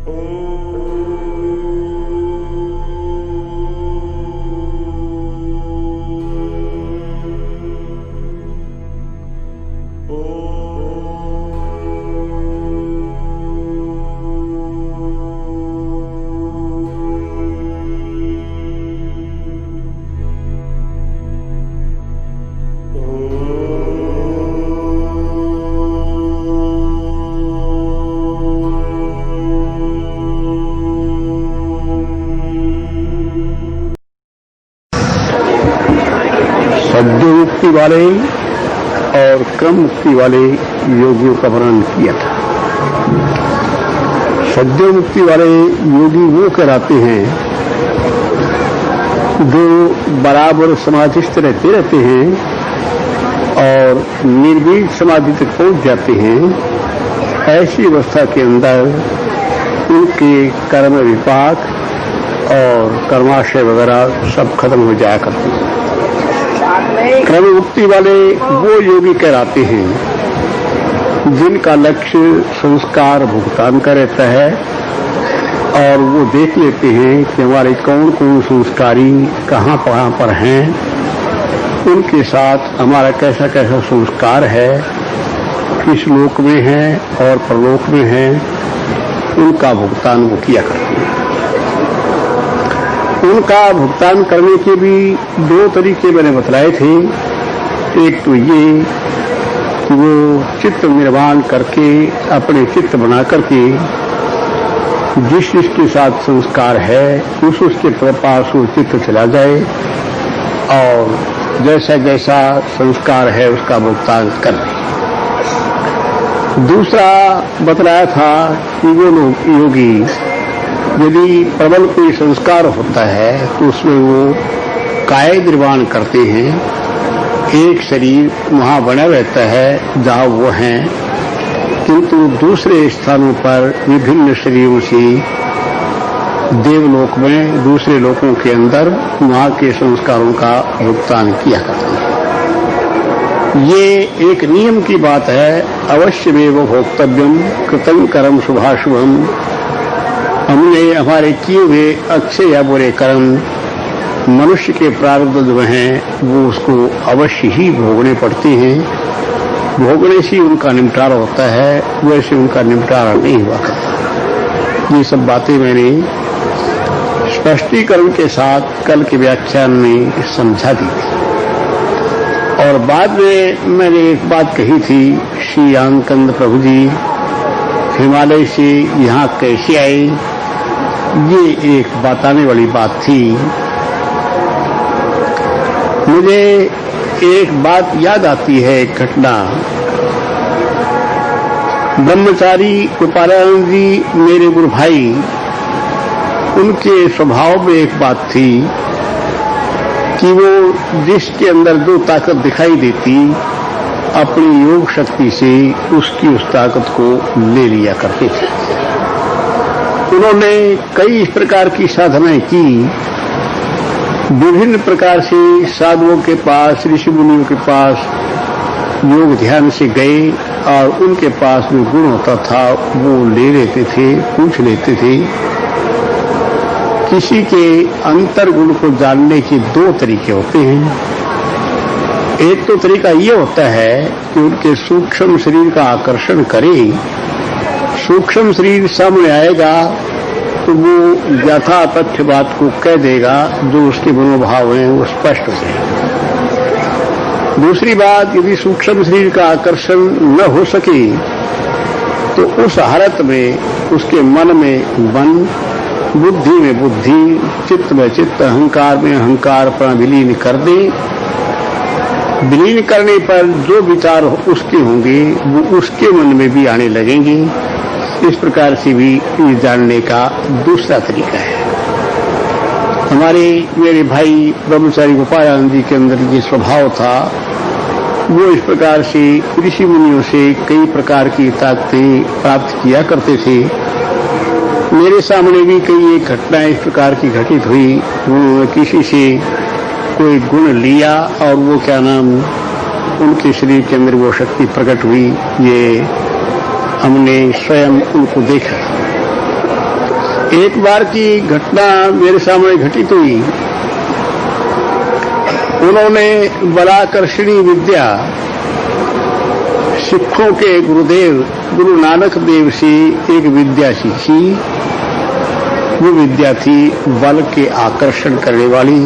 सद्यो मुक्ति वाले और क्रम मुक्ति वाले योगियों का वर्णन किया था। सद्यो मुक्ति वाले योगी वो कहलाते हैं जो बराबर समाधिस्थ रहते हैं और निर्भीक समाधि तक पहुंच जाते हैं। ऐसी अवस्था के अंदर उनके कर्म विपाक और कर्माशय वगैरह सब खत्म हो जाया करते हैं। क्रम मुक्ति वाले वो योगी कहलाते हैं जिनका लक्ष्य संस्कार भुगतान का रहता है और वो देख लेते हैं कि हमारे कौन कौन संस्कारी कहाँ पर हैं, उनके साथ हमारा कैसा कैसा संस्कार है, किस लोक में है और परलोक में है, उनका भुगतान वो किया करते हैं। उनका भुगतान करने के भी दो तरीके मैंने बतलाए थे। एक तो ये कि वो चित्त निर्माण करके अपने चित्त बना करके जिसके साथ संस्कार है उसके पास वो चित्त चला जाए और जैसा जैसा संस्कार है उसका भुगतान कर दे। दूसरा बतलाया था कि वो लोग योगी यदि प्रबल कोई संस्कार होता है तो उसमें वो काय निर्माण करते हैं। एक शरीर वहां बना रहता है जहां वो हैं, किंतु दूसरे स्थानों पर विभिन्न शरीरों से देवलोक में दूसरे लोकों के अंदर वहां के संस्कारों का भुगतान किया करते हैं। ये एक नियम की बात है। अवश्यमेव भोक्तव्यम कृतं कर्म शुभाशुभम। हमने हमारे किए हुए अच्छे या बुरे कर्म मनुष्य के प्रारब्ध जो हैं वो उसको अवश्य ही भोगने पड़ते हैं। भोगने से उनका निपटारा होता है, वैसे उनका निपटारा नहीं हुआ करता। ये सब बातें मैंने स्पष्टीकरण के साथ कल के व्याख्यान में समझा दी थी। और बाद में मैंने एक बात कही थी, श्री आनंद प्रभु जी हिमालय से यहाँ कैसे आए, ये एक बताने वाली बात थी। मुझे एक बात याद आती है, एक घटना। ब्रह्मचारी गोपालानंद जी मेरे गुरु भाई, उनके स्वभाव में एक बात थी कि वो जिसके अंदर जो ताकत दिखाई देती अपनी योग शक्ति से उसकी उस ताकत को ले लिया करते थे। उन्होंने कई इस प्रकार की साधनाएं की, विभिन्न प्रकार से साधुओं के पास, ऋषि मुनियों के पास योग ध्यान से गए और उनके पास जो गुण होता था वो ले लेते थे, पूछ लेते थे। किसी के अंतर गुण को जानने के दो तरीके होते हैं। एक तो तरीका ये होता है कि उनके सूक्ष्म शरीर का आकर्षण करे, सूक्ष्म शरीर सामने आएगा तो वो यथा तथ्य बात को कह देगा, जो उसके मनोभाव हैं वो स्पष्ट हो जाएगा। दूसरी बात, यदि सूक्ष्म शरीर का आकर्षण न हो सके तो उस हालत में उसके मन में मन, बुद्धि में बुद्धि, चित्त में चित्त, अहंकार में अहंकार पर विलीन कर दे। विलीन करने पर जो विचार उसके होंगे वो उसके मन में भी आने लगेंगे। इस प्रकार से भी ये जानने का दूसरा तरीका है। हमारे मेरे भाई ब्रह्मचारी गोपालानंद जी के अंदर ये स्वभाव था, वो इस प्रकार से ऋषि मुनियों से कई प्रकार की ताकतें प्राप्त किया करते थे। मेरे सामने भी कई एक घटनाएं इस प्रकार की घटित हुई। उन्होंने किसी से कोई गुण लिया और वो क्या नाम, उनके शरीर के अंदर वो शक्ति प्रकट हुई। ये हमने स्वयं उनको देखा। एक बार की घटना मेरे सामने घटित हुई। उन्होंने बलाकर्षणी विद्या सिखों के गुरुदेव गुरु नानक देव से एक विद्या सीखी। वो विद्या थी बल के आकर्षण करने वाली।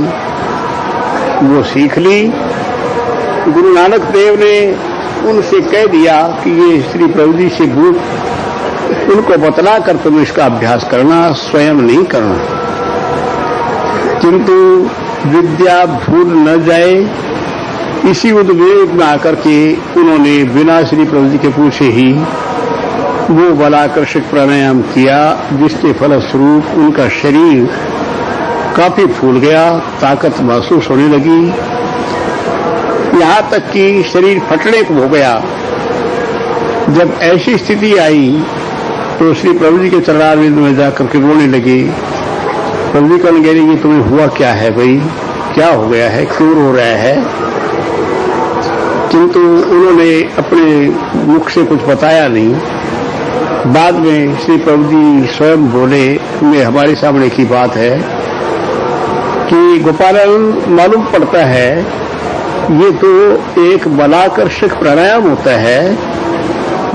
वो सीख ली। गुरु नानक देव ने उनसे कह दिया कि ये श्री प्रभु जी से उनको बतला कर तुम इसका अभ्यास करना, स्वयं नहीं करना। किंतु विद्या भूल न जाए, इसी उद्वेग में आकर के उन्होंने बिना श्री प्रभु जी के पूछे ही वो बलाकर्षक प्राणायाम किया, जिसके फलस्वरूप उनका शरीर काफी फूल गया, ताकत महसूस होने लगी, यहां तक कि शरीर फटने को हो गया। जब ऐसी स्थिति आई तो श्री प्रभु जी के चरणारविंद में जाकर के रोने लगे। प्रभु जी कहने लगे कि तुम्हें हुआ क्या है भाई, क्या हो गया है, क्यों रो रहा है? किंतु उन्होंने अपने मुख से कुछ बताया नहीं। बाद में श्री प्रभु जी स्वयं बोले, में हमारे सामने की बात है कि गोपालन मालूम पड़ता है ये तो एक बलाकर्षक प्राणायाम होता है,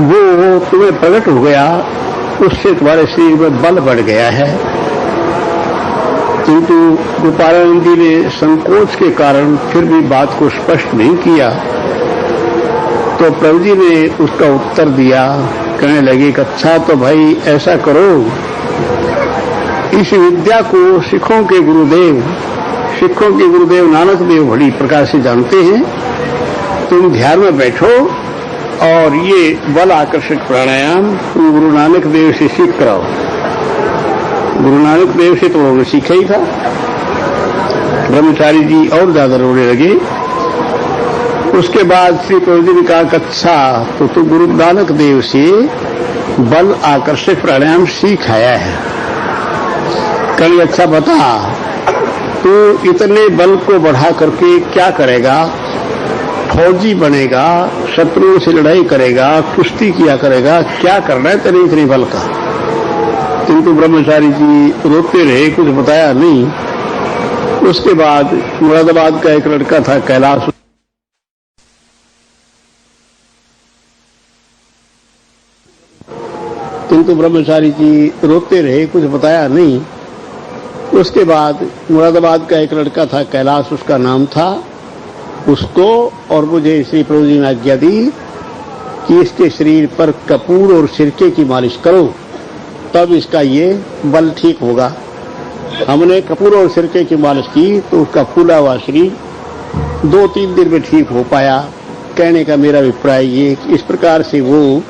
वो तुम्हें प्रकट हो गया, उससे तुम्हारे शरीर में बल बढ़ गया है। किंतु गोपालानंद जी ने संकोच के कारण फिर भी बात को स्पष्ट नहीं किया। तो प्रभु जी ने उसका उत्तर दिया, कहने लगे कि अच्छा तो भाई ऐसा करो, इस विद्या को सिखों के गुरुदेव नानक देव बड़ी प्रकार से जानते हैं। तुम ध्यान में बैठो और ये बल आकर्षक प्राणायाम तुम गुरु नानक देव से सीख कराओ। गुरु नानक देव से तो उन्होंने सीखा ही था। ब्रह्मचारी जी और ज्यादा रोने लगे। उसके बाद श्री प्रभु जी ने कहा कि अच्छा तो तू गुरु नानक देव से बल आकर्षक प्राणायाम सीख आया है। कल अच्छा बता, तू इतने बल को बढ़ा करके क्या करेगा? फौजी बनेगा, शत्रुओं से लड़ाई करेगा, कुश्ती किया करेगा, क्या करना है तेरे इतने बल का? किंतु ब्रह्मचारी जी रोते रहे, कुछ बताया नहीं। उसके बाद मुरादाबाद का एक लड़का था कैलाश, किंतु ब्रह्मचारी जी रोते रहे, कुछ बताया नहीं। उसके बाद मुरादाबाद का एक लड़का था कैलाश, उसका नाम था। उसको और मुझे श्री प्रभु जी ने आज्ञा दी कि इसके शरीर पर कपूर और सिरके की मालिश करो, तब इसका ये बल ठीक होगा। हमने कपूर और सिरके की मालिश की तो उसका फूला हुआ शरीर 2-3 दिन में ठीक हो पाया। कहने का मेरा अभिप्राय ये कि इस प्रकार से वो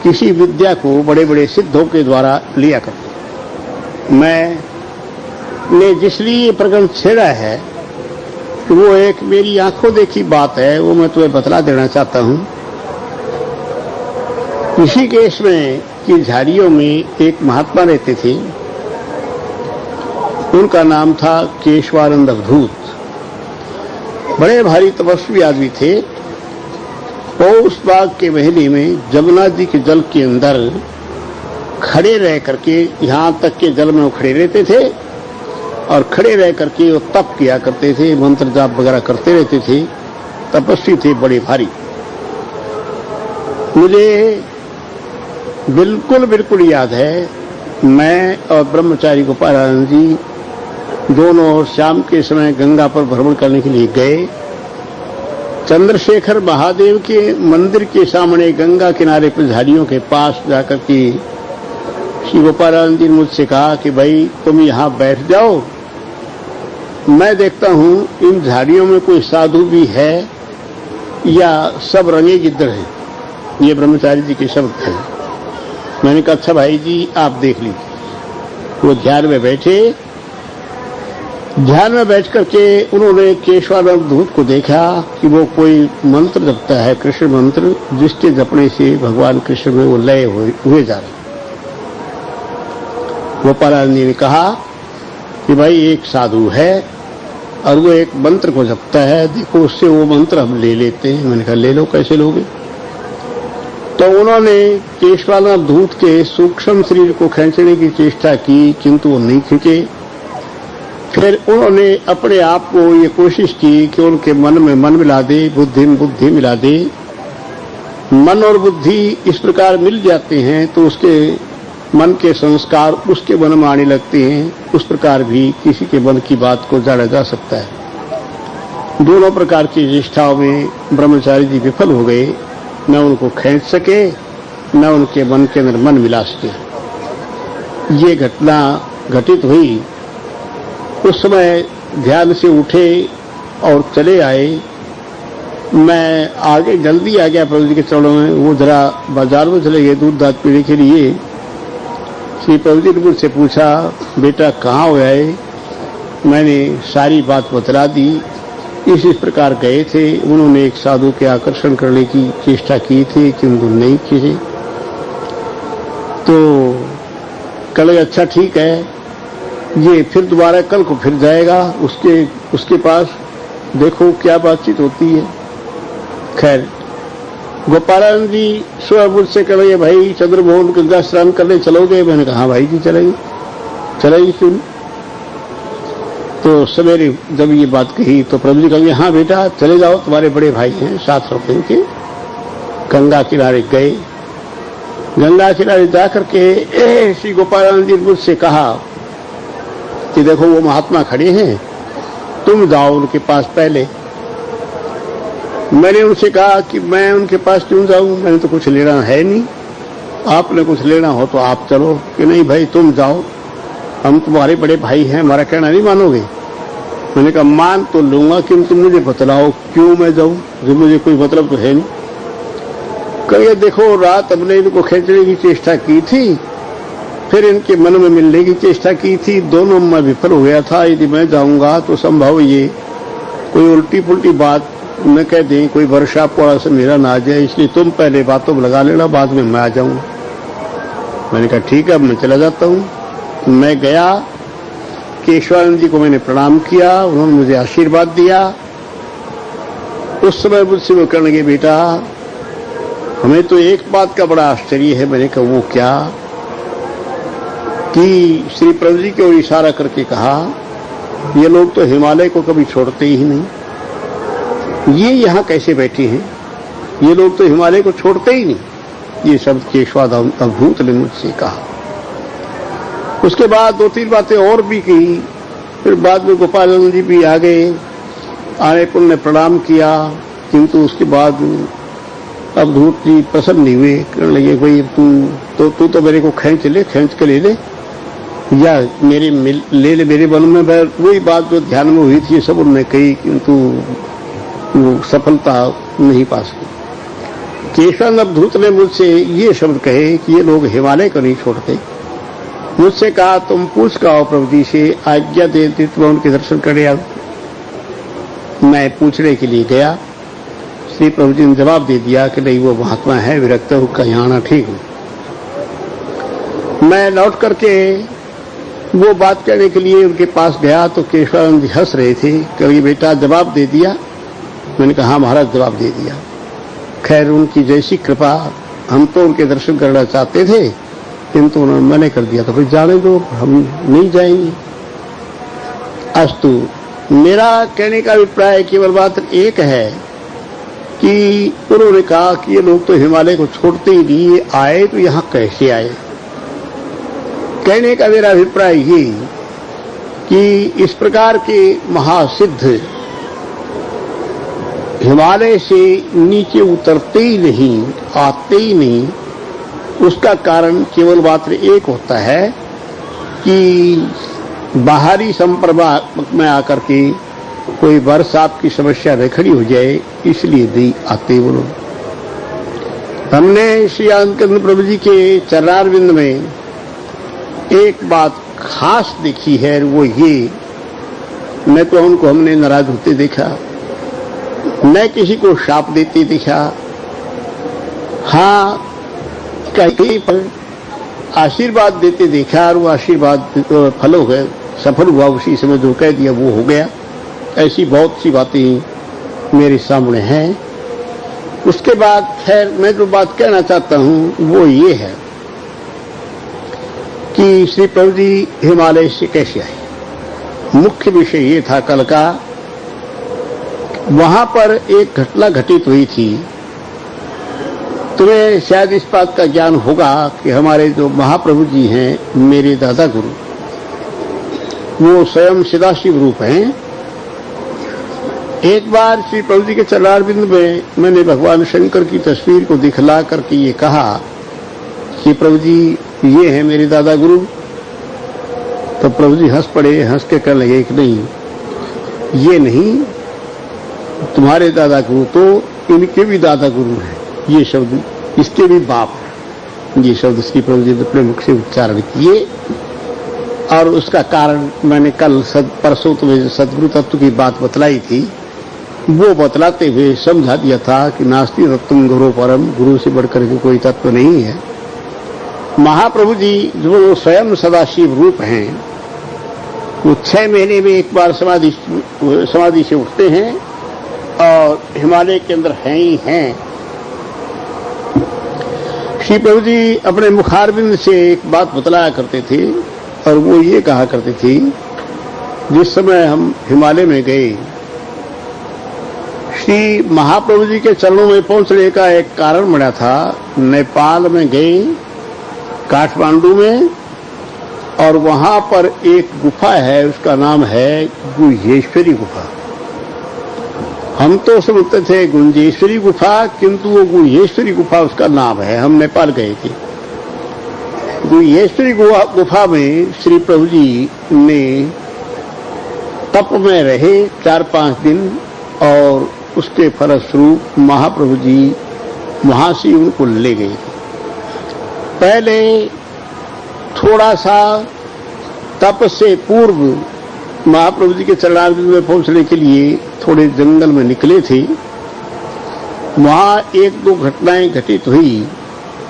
किसी विद्या को बड़े बड़े सिद्धों के द्वारा लिया करते। मैंने जिसलिए ये प्रकरण छेड़ा है कि वो एक मेरी आंखों देखी बात है, वो मैं तुम्हें बतला देना चाहता हूं। इसी केस में कि झाड़ियों में एक महात्मा रहते थे, उनका नाम था केशवानंद अवधूत। बड़े भारी तपस्वी आदमी थे। पौष बाग के महीने में जमुना जी के जल के अंदर खड़े रह करके, यहां तक के जल में वो खड़े रहते थे और खड़े रह करके वो तप किया करते थे, मंत्र जाप वगैरह करते रहते थे। तपस्वी थे बड़े भारी। मुझे बिल्कुल याद है, मैं और ब्रह्मचारी गोपालानंद जी दोनों शाम के समय गंगा पर भ्रमण करने के लिए गए। चंद्रशेखर महादेव के मंदिर के सामने गंगा किनारे पर झाड़ियों के पास जाकर के श्री गोपालानंद जी ने मुझसे कहा कि भाई तुम यहां बैठ जाओ, मैं देखता हूं इन झाड़ियों में कोई साधु भी है या सब रंगे गिद्दड़ हैं। ये ब्रह्मचारी जी के शब्द थे। मैंने कहा अच्छा भाई जी आप देख लीजिए। वो ध्यान में बैठे। ध्यान में बैठ करके उन्होंने केशवानंद धूत को देखा कि वो कोई मंत्र जपता है, कृष्ण मंत्र, जिसके जपने से भगवान कृष्ण में वो लय हुए जा रहे। गोपालानंद जी ने कहा कि भाई एक साधु है और वो एक मंत्र को जपता है, देखो उससे वो मंत्र हम ले लेते हैं। मैंने कहा ले लो, कैसे लोगे? तो उन्होंने केशवानवधूत के सूक्ष्म शरीर को खींचने की चेष्टा की, किंतु वो नहीं खींचे। फिर उन्होंने अपने आप को ये कोशिश की कि उनके मन में मन मिला दे, बुद्धि में बुद्धि मिला दे। मन और बुद्धि इस प्रकार मिल जाते हैं तो उसके मन के संस्कार उसके मन में आने लगते हैं। उस प्रकार भी किसी के मन की बात को जाना जा सकता है। दोनों प्रकार की चेष्टाओं में ब्रह्मचारी जी विफल हो गए, न उनको खींच सके न उनके मन के अंदर मन मिला सके। ये घटना घटित हुई। उस समय ध्यान से उठे और चले आए। मैं आगे जल्दी आ गया प्रभु जी के चरणों में। वो जरा बाजार में चले गए दूध दाद पीने के लिए। श्री प्रभु जी ने मुझसे पूछा, बेटा कहाँ हो आए? मैंने सारी बात बतला दी। इस प्रकार गए थे। उन्होंने एक साधु के आकर्षण करने की चेष्टा की थी, किंतु नहीं किए। तो कल अच्छा ठीक है, ये फिर दोबारा कल को फिर जाएगा उसके पास, देखो क्या बातचीत होती है। खैर गोपालानंद जी सुबह मुझसे कह रहे, भाई चंद्रमोहन गंगा स्नान करने चलोगे? मैंने कहा हाँ भाई जी चलेगी क्यों। तो सवेरे जब ये बात कही तो प्रभु जी कहेंगे, हाँ बेटा चले जाओ, तुम्हारे बड़े भाई हैं, साथ रखें के। गंगा किनारे गए। गंगा किनारे जाकर के श्री गोपालानंद जी मुझसे कहा कि देखो वो महात्मा खड़े हैं, तुम जाओ उनके पास पहले। मैंने उनसे कहा कि मैं उनके पास क्यों जाऊं, मैंने तो कुछ लेना है नहीं, आपने कुछ लेना हो तो आप चलो। कि नहीं भाई तुम जाओ, हम तुम्हारे बड़े भाई हैं, हमारा कहना नहीं मानोगे? मैंने कहा मान तो लूंगा, किंतु मुझे बतलाओ क्यों मैं जाऊं, जो मुझे कोई मतलब तो है नहीं। कहिए देखो रात हमने इनको खींचने की चेष्टा की थी, फिर इनके मन में मिलने की चेष्टा की थी, दोनों में विफल हो गया था। यदि मैं जाऊंगा तो संभव ये कोई उल्टी पुल्टी बात न कह दें, कोई वर्षा पड़ा से मेरा ना आ जाए, इसलिए तुम पहले बातों में लगा लेना, बाद में मैं आ जाऊंगा। मैंने कहा ठीक है, अब मैं चला जाता हूं। मैं गया, केशवानंद जी को मैंने प्रणाम किया, उन्होंने मुझे आशीर्वाद दिया। उस समय मुझसे वो कहने लगे, बेटा हमें तो एक बात का बड़ा आश्चर्य है। मैंने कहा वो क्या? कि श्री प्रभु जी की ओर इशारा करके कहा, ये लोग तो हिमालय को कभी छोड़ते ही नहीं, ये यहाँ कैसे बैठे हैं? ये लोग तो हिमालय को छोड़ते ही नहीं। ये शब्द केशवानवधूत ने मुझसे कहा। उसके बाद दो तीन बातें और भी कही। फिर बाद में गोपालानंद जी भी आ गए। आने पर उन्होंने प्रणाम किया, किंतु उसके बाद अवधूत जी प्रसन्न नहीं हुए। कहने लगे, भाई तू तो मेरे को खींच के ले ले, या ले मेरे मन में। वही बात जो ध्यान में हुई थी सब उन्होंने कही, किंतु वो सफलता नहीं पा सकी। केशवानवधूत ने मुझसे ये शब्द कहे कि ये लोग हिमालय को नहीं छोड़ते। मुझसे कहा तुम पूछ कर आओ प्रभु जी से, आज्ञा दे दी तो मैं उनके दर्शन करने आऊं। मैं पूछने के लिए गया। श्री प्रभु जी ने जवाब दे दिया कि नहीं, वो महात्मा है विरक्त, उसका यहाँ आना ठीक है। मैं लौट करके वो बात कहने के लिए उनके पास गया तो केशवानंद जी हंस रहे थे कि बेटा जवाब दे दिया? मैंने कहा हाँ महाराज जवाब दे दिया। खैर उनकी जैसी कृपा, हम तो उनके दर्शन करना चाहते थे, किंतु उन्होंने मना कर दिया। तो फिर जाने दो, हम नहीं जाएंगे। अस्तु, मेरा कहने का अभिप्राय केवल मात्र एक है कि उन्होंने कहा कि ये लोग तो हिमालय को छोड़ते ही नहीं, ये आए तो यहाँ कैसे आए। कहने का मेरा अभिप्राय ये कि इस प्रकार के महासिद्ध हिमालय से नीचे उतरते ही नहीं, आते ही नहीं। उसका कारण केवल मात्र एक होता है कि बाहरी संपर्क में आकर के कोई बरसात की समस्या न खड़ी हो जाए, इसलिए नहीं आते वो लोग। हमने श्री आनंद प्रभु जी के चरणारविंद में एक बात खास देखी है, वो ये, न तो उनको हमने नाराज होते देखा, न किसी को शाप देते देखा। हाँ, कहीं पर आशीर्वाद देते देखा, और वो आशीर्वाद फल हो गए, सफल हुआ, उसी समय जो कह दिया वो हो गया। ऐसी बहुत सी बातें मेरे सामने हैं। उसके बाद खैर मैं जो बात कहना चाहता हूं वो ये है कि श्री प्रभु जी हिमालय से कैसे आए। मुख्य विषय ये था कल का, वहां पर एक घटना घटित हुई थी। तुम्हें शायद इस बात का ज्ञान होगा कि हमारे जो महाप्रभु जी हैं, मेरे दादा गुरु, वो स्वयं सदाशिव रूप हैं। एक बार श्री प्रभु जी के चरणारविंद में मैंने भगवान शंकर की तस्वीर को दिखला करके ये कहा कि प्रभु जी ये है मेरे दादा गुरु। तो प्रभु जी हंस पड़े, हंस के कहने लगे कि नहीं, ये नहीं, तुम्हारे दादा गुरु तो इनके भी दादा गुरु हैं, ये शब्द इसके भी बाप है। ये शब्द श्री प्रभु जी ने अपने मुख से उच्चारण किए और उसका कारण मैंने कल परसों तुम्हें सदगुरु तत्व की बात बतलाई थी, वो बतलाते हुए समझा दिया था कि नास्ति तत्वम गुरु परम, गुरु से बढ़कर के कोई तत्व नहीं है। महाप्रभु जी जो स्वयं सदाशिव रूप हैं, वो 6 महीने में एक बार समाधि से उठते हैं और हिमालय के अंदर हैं ही हैं। श्री प्रभु जी अपने मुखारविंद से एक बात बतलाया करते थे और वो ये कहा करते थे, जिस समय हम हिमालय में गए, श्री महाप्रभु जी के चरणों में पहुंचने का एक कारण बना था। नेपाल में गए, काठमांडू में, और वहां पर एक गुफा है, उसका नाम है गुह्येश्वरी गुफा। हम तो समझते थे गुंजेश्वरी गुफा, किंतु वो गुह्येश्वरी गुफा उसका नाम है। हम नेपाल गए थे। गुह्येश्वरी गुफा में श्री प्रभु जी ने तप में रहे 4-5 दिन और उसके फलस्वरूप महाप्रभु जी वहां से उनको ले गए। पहले थोड़ा सा तप से पूर्व महाप्रभु जी के चरणारविंद में पहुंचने के लिए थोड़े जंगल में निकले थे। वहां 1-2 घटनाएं घटित हुई।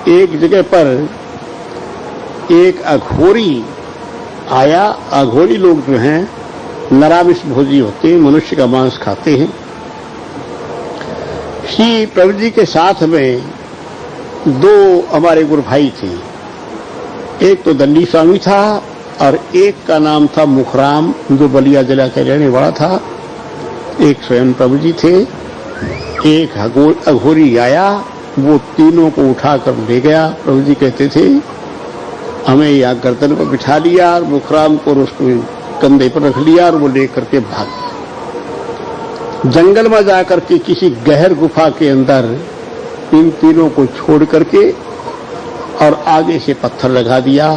एक जगह पर एक अघोरी आया। अघोरी लोग जो हैं नरामिष भोजी होते हैं, मनुष्य का मांस खाते हैं। श्री प्रभु जी के साथ में 2 हमारे गुरु भाई थे। एक तो दंडी स्वामी था और एक का नाम था मुखराम, जो बलिया जिला का रहने वाला था। एक स्वयं प्रभु जी थे। एक अघोरी आया, वो तीनों को उठाकर ले गया। प्रभु जी कहते थे हमें यहाँ गर्दन पर बिठा लिया और मुखराम को उसको कंधे पर रख लिया और वो लेकर के भाग। जंगल में जाकर के किसी गहर गुफा के अंदर इन तीनों को छोड़ करके और आगे से पत्थर लगा दिया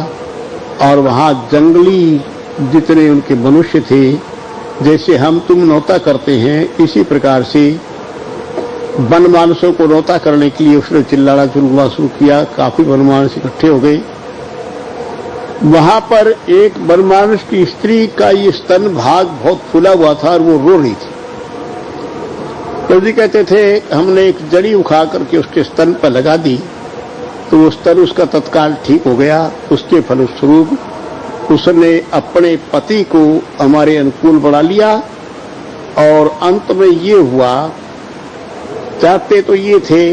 और वहां जंगली जितने उनके मनुष्य थे, जैसे हम तुम नौता करते हैं, इसी प्रकार से वनमानसों को नौता करने के लिए उसने चिल्लाना चुलबुला शुरू किया। काफी वनमानस इकट्ठे हो गए। वहां पर एक वनमानस की स्त्री का ये स्तन भाग बहुत फूला हुआ था और वो रो रही थी। प्रभु जी कहते थे हमने एक जड़ी उखा करके उसके स्तन पर लगा दी तो वो स्तन उसका तत्काल ठीक हो गया। उसके फलस्वरूप उसने अपने पति को हमारे अनुकूल बना लिया और अंत में ये हुआ, चाहते तो ये थे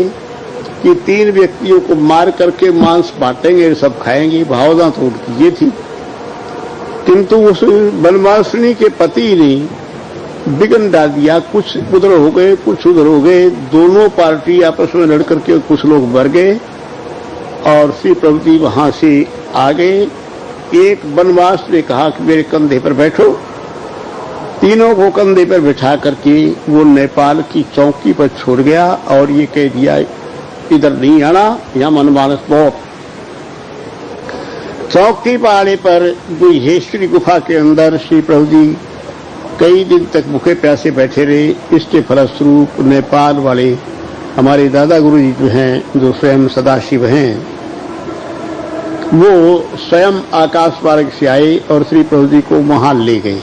कि 3 व्यक्तियों को मार करके मांस बांटेंगे, सब खाएंगे, भावना तो उनकी ये थी। किंतु उस वनवासिनी के पति ने बिगन डाल दिया। कुछ उधर हो गए, कुछ उधर हो गए। दोनों पार्टी आपस में लड़ करके कुछ लोग मर गए और श्री प्रभु जी वहां से आ गए। एक वनवास ने कहा कि मेरे कंधे पर बैठो। तीनों को कंधे पर बिठा करके वो नेपाल की चौकी पर छोड़ गया और ये कह दिया इधर नहीं आना, यहाँ मनमानस बहुत। चौकी पहाड़ी पर गुह्येश्वरी गुफा के अंदर श्री प्रभु जी कई दिन तक भूखे प्यासे बैठे रहे। इसके फलस्वरूप नेपाल वाले हमारे दादा गुरु जी जो हैं, जो स्वयं सदाशिव हैं, वो स्वयं आकाश मार्ग से आए और श्री प्रभु जी को वहां ले गए।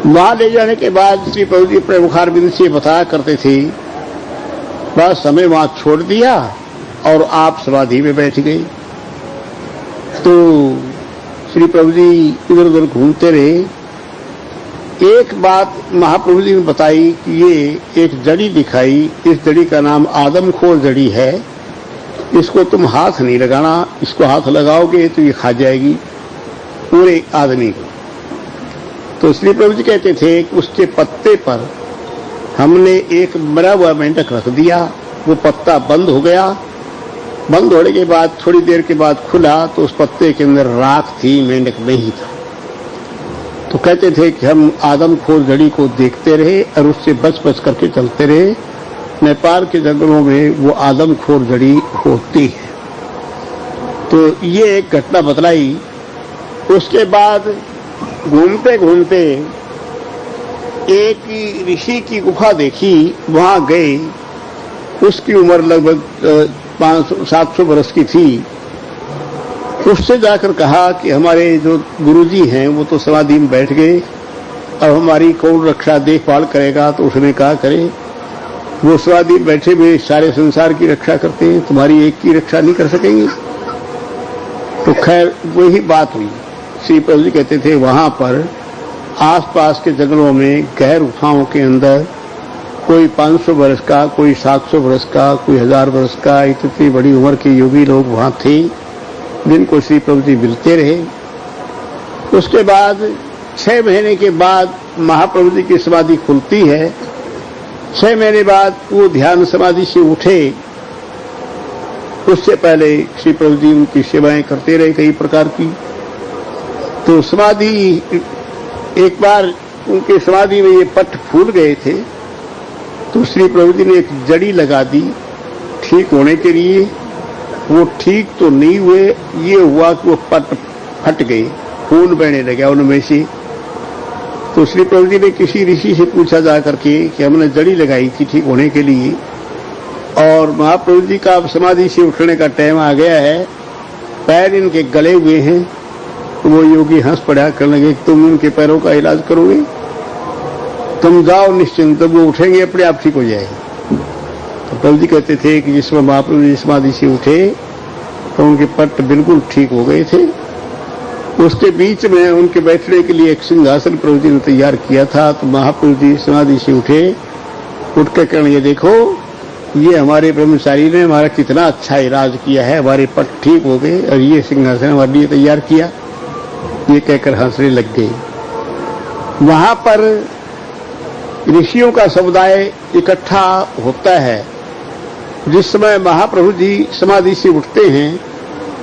वहां ले जाने के बाद श्री प्रभु जी अपने मुखारविंद से बताया करते थे, बस हमें वहां छोड़ दिया और आप समाधि में बैठ गए। तो श्री प्रभु जी इधर उधर घूमते रहे एक बात महाप्रभु जी ने बताई कि ये एक जड़ी दिखाई, इस जड़ी का नाम आदमखोर जड़ी है, इसको तुम हाथ नहीं लगाना, इसको हाथ लगाओगे तो ये खा जाएगी पूरे आदमी को। तो श्री प्रभु जी कहते थे कि उसके पत्ते पर हमने एक मरा हुआ मेंढक रख दिया, वो पत्ता बंद हो गया, बंद होने के बाद थोड़ी देर के बाद खुला तो उस पत्ते के अंदर राख थी, मेंढक नहीं था। तो कहते थे कि हम आदमखोर जड़ी को देखते रहे और उससे बच बच करके चलते रहे। नेपाल के जंगलों में वो आदमखोर जड़ी होती है। तो ये एक घटना बतलाई। उसके बाद घूमते घूमते एक ऋषि की गुफा देखी, वहां गए। उसकी उम्र लगभग 500-700 वर्ष की थी। उससे जाकर कहा कि हमारे जो गुरुजी हैं वो तो समाधि में बैठ गए, अब हमारी कौन रक्षा देखभाल करेगा? तो उसने कहा करे, वो समाधि में बैठे हुए सारे संसार की रक्षा करते हैं, तुम्हारी एक की रक्षा नहीं कर सकेंगे। तो खैर वही बात हुई। श्री प्रभु जी कहते थे वहां पर आसपास के जंगलों में गहर गुफाओं के अंदर कोई 500 वर्ष का, कोई 700 वर्ष का, कोई 1000 वर्ष का, इतनी बड़ी उम्र के योगी लोग वहां थे जिनको श्री प्रभु जी मिलते रहे। उसके बाद 6 महीने के बाद महाप्रभु जी की समाधि खुलती है। 6 महीने बाद वो ध्यान समाधि से उठे। उससे पहले श्री प्रभु जी उनकी सेवाएं करते रहे कई प्रकार की। तो समाधि एक बार उनके समाधि में ये पट्ट फूल गए थे, तो श्री प्रभु जी ने एक जड़ी लगा दी ठीक होने के लिए। वो ठीक तो नहीं हुए, ये हुआ कि वो पट्ट फट गए, खून बहने लगा उनमें से। तो श्री प्रभु जी ने किसी ऋषि से पूछा जा करके कि हमने जड़ी लगाई थी ठीक होने के लिए, और महाप्रभु जी का समाधि से उठने का टाइम आ गया है, पैर इनके गले हुए हैं। तो वो योगी हंस पड़ा, कहने लगे तुम उनके पैरों का इलाज करोगे? तुम जाओ निश्चिंत, वो उठेंगे अपने आप ठीक हो जाएगी। तो प्रभु जी कहते थे कि जिसमें महाप्रभु जी समाधि से उठे तो उनके पट्ट बिल्कुल ठीक हो गए थे। उसके बीच में उनके बैठने के लिए एक सिंहासन प्रभु जी ने तैयार किया था। तो महाप्रभु जी समाधि से उठे, उठ के कहने लगे देखो ये हमारे ब्रह्मचारी ने हमारा कितना अच्छा इलाज किया है, हमारे पट्ट ठीक हो गए और ये सिंहासन हमारे लिए तैयार किया। ये कहकर हंसने लग गए। वहां पर ऋषियों का समुदाय इकट्ठा होता है। जिस समय महाप्रभु जी समाधि से उठते हैं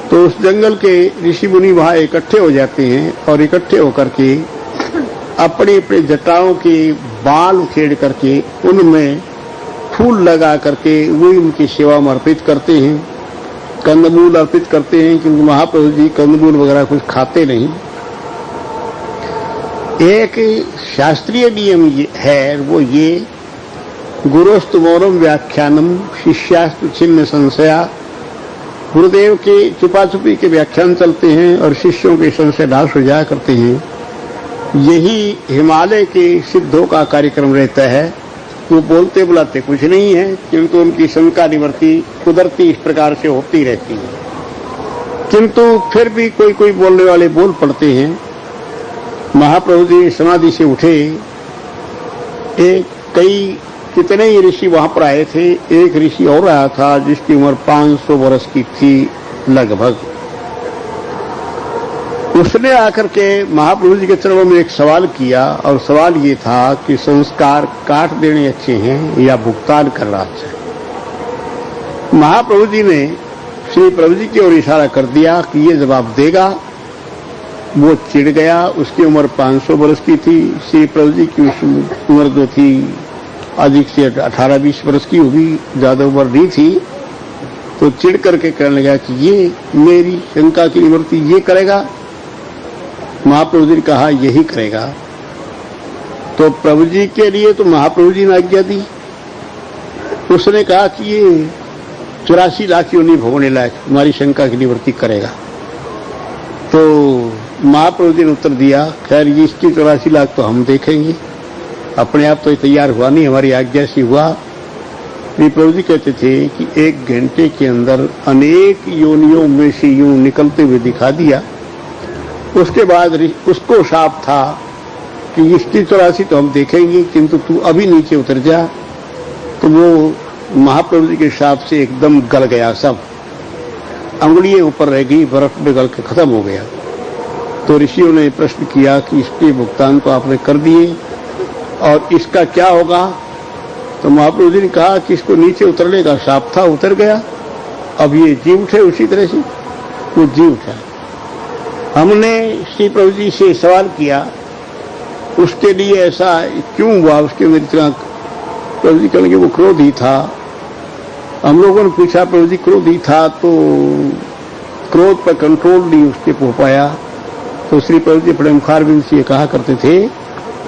तो उस जंगल के ऋषि मुनि वहां इकट्ठे हो जाते हैं और इकट्ठे होकर के अपने अपने जटाओं के बाल उखेड़ करके उनमें फूल लगा करके वही उनकी सेवा में अर्पित करते हैं। कंदमूल अर्पित करते हैं क्योंकि महाप्रभु जी कंदमूल वगैरह कुछ खाते नहीं। एक शास्त्रीय नियम है वो ये, गुरुस्तु मौनम व्याख्यानम शिष्यास्तु छिन्न संशया। गुरुदेव के छुपा छुपी के व्याख्यान चलते हैं और शिष्यों के संशय नाश हो जाया करते हैं। यही हिमालय के सिद्धों का कार्यक्रम रहता है। वो बोलते बुलाते कुछ नहीं है, किंतु उनकी शंका निवृत्ति कुदरती इस प्रकार से होती रहती है। किंतु फिर भी कोई कोई बोलने वाले बोल पड़ते हैं। महाप्रभु जी समाधि से उठे, कितने ही ऋषि वहां पर आए थे। एक ऋषि और आया था जिसकी उम्र 500 वर्ष की थी लगभग। उसने आकर के महाप्रभु जी के चरणों में एक सवाल किया और सवाल ये था कि संस्कार काट देने अच्छे हैं या भुगतान करना अच्छा है। महाप्रभु जी ने श्री प्रभु जी की ओर इशारा कर दिया कि ये जवाब देगा। वो चिढ़ गया। उसकी उम्र 500 वर्ष की थी। श्री प्रभु जी की उम्र जो थी अधिक से 18-20 वर्ष की होगी, ज्यादा उम्र नहीं थी। तो चिढ़ करके कहने लगा कि ये मेरी शंका की निवृत्ति ये करेगा? महाप्रभु जी ने कहा यही करेगा। तो प्रभु जी के लिए तो महाप्रभु जी ने आज्ञा दी। उसने कहा कि ये 84 लाख योनि भोगने लायक हमारी शंका की निवृत्ति करेगा। तो महाप्रभु जी ने उत्तर दिया, खैर इसकी 84 लाख तो हम देखेंगे, अपने आप तो ये तैयार हुआ नहीं, हमारी आज्ञा से हुआ। श्री प्रभु जी कहते थे कि 1 घंटे के अंदर अनेक योनियों में से यूं निकलते हुए दिखा दिया। उसके बाद उसको साफ था कि स्त्री 84 तो हम देखेंगे, किंतु तू अभी नीचे उतर जा। तो वो महाप्रभु जी के हिसाब से एकदम गल गया, सब अंगुलियां ऊपर रह गई, बर्फ में गल के खत्म हो गया। तो ऋषियों ने प्रश्न किया कि इसके भुगतान तो आपने कर दिए और इसका क्या होगा? तो महाप्रभु जी ने कहा कि इसको नीचे उतरने का शाप था, उतर गया, अब ये जी उठे, उसी तरह से वो जी उठा। हमने श्री प्रभु जी से सवाल किया उसके लिए ऐसा क्यों हुआ, उसके अंदर इतना। प्रभु जी कहने वो क्रोधी था। हम लोगों ने पूछा प्रभु जी क्रोधी था तो क्रोध पर कंट्रोल नहीं उसके हो पाया। तो श्री प्रभु जी बड़े मुखारबिंद से कहा करते थे